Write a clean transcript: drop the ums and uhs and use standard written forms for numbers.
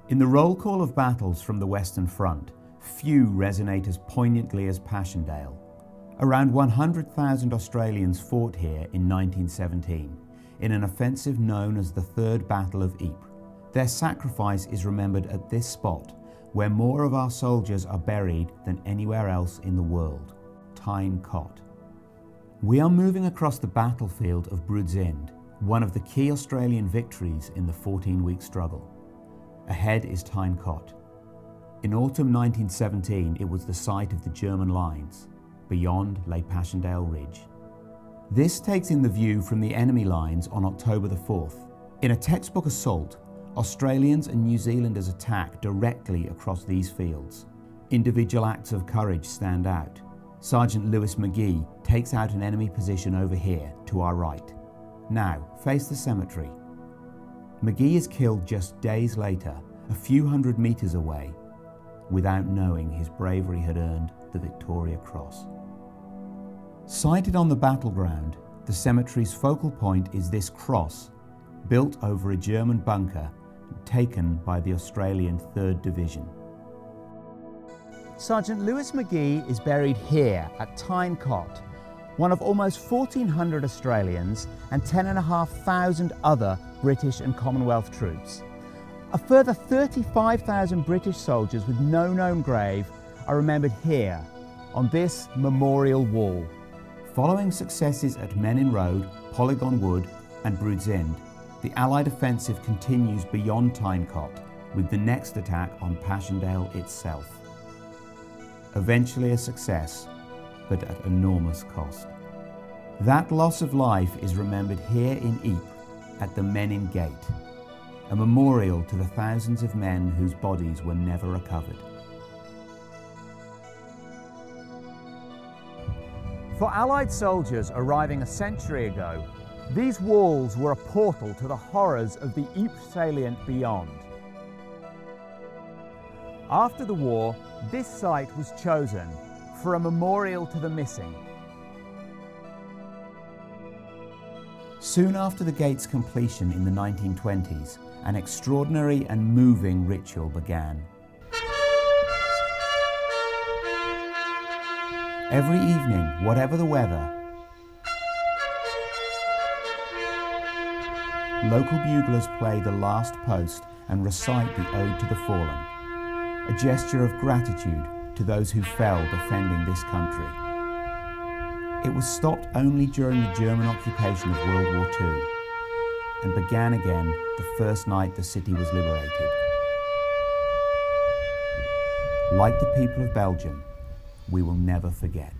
In the roll call of battles from the Western Front, few resonate as poignantly as Passchendaele. Around 100,000 Australians fought here in 1917, in an offensive known as the Third Battle of Ypres. Their sacrifice is remembered at this spot, where more of our soldiers are buried than anywhere else in the world, Tyne+Cot. We are moving across the battlefield of Brudzind, one of the key Australian victories in the 14-week struggle. Ahead is Tyne+Cot. In autumn 1917, it was the site of the German lines. Beyond lay Passchendaele Ridge. This takes in the view from the enemy lines on October the 4th. In a textbook assault, Australians and New Zealanders attack directly across these fields. Individual acts of courage stand out. Sergeant Lewis McGee takes out an enemy position over here to our right. Now, face the cemetery. McGee is killed just days later, a few hundred meters away, without knowing his bravery had earned the Victoria Cross. Sited on the battleground, the cemetery's focal point is this cross, built over a German bunker taken by the Australian 3rd Division. Sergeant Lewis McGee is buried here at Tyne+Cot, one of almost 1,400 Australians and 10,500 other British and Commonwealth troops. A further 35,000 British soldiers with no known grave are remembered here, on this memorial wall. Following successes at Menin Road, Polygon Wood and Brudzind, the Allied offensive continues beyond Tyne+Cot, with the next attack on Passchendaele itself. Eventually a success, but at enormous cost. That loss of life is remembered here in Ypres at the Menin+Gate, a memorial to the thousands of men whose bodies were never recovered. For Allied soldiers arriving a century ago, these walls were a portal to the horrors of the Ypres salient beyond. After the war, this site was chosen for a memorial to the missing. Soon after the gate's completion in the 1920s, an extraordinary and moving ritual began. Every evening, whatever the weather, local buglers play the last post and recite the Ode to the Fallen, a gesture of gratitude to those who fell defending this country. It was stopped only during the German occupation of World War II and began again the first night the city was liberated. Like the people of Belgium, we will never forget.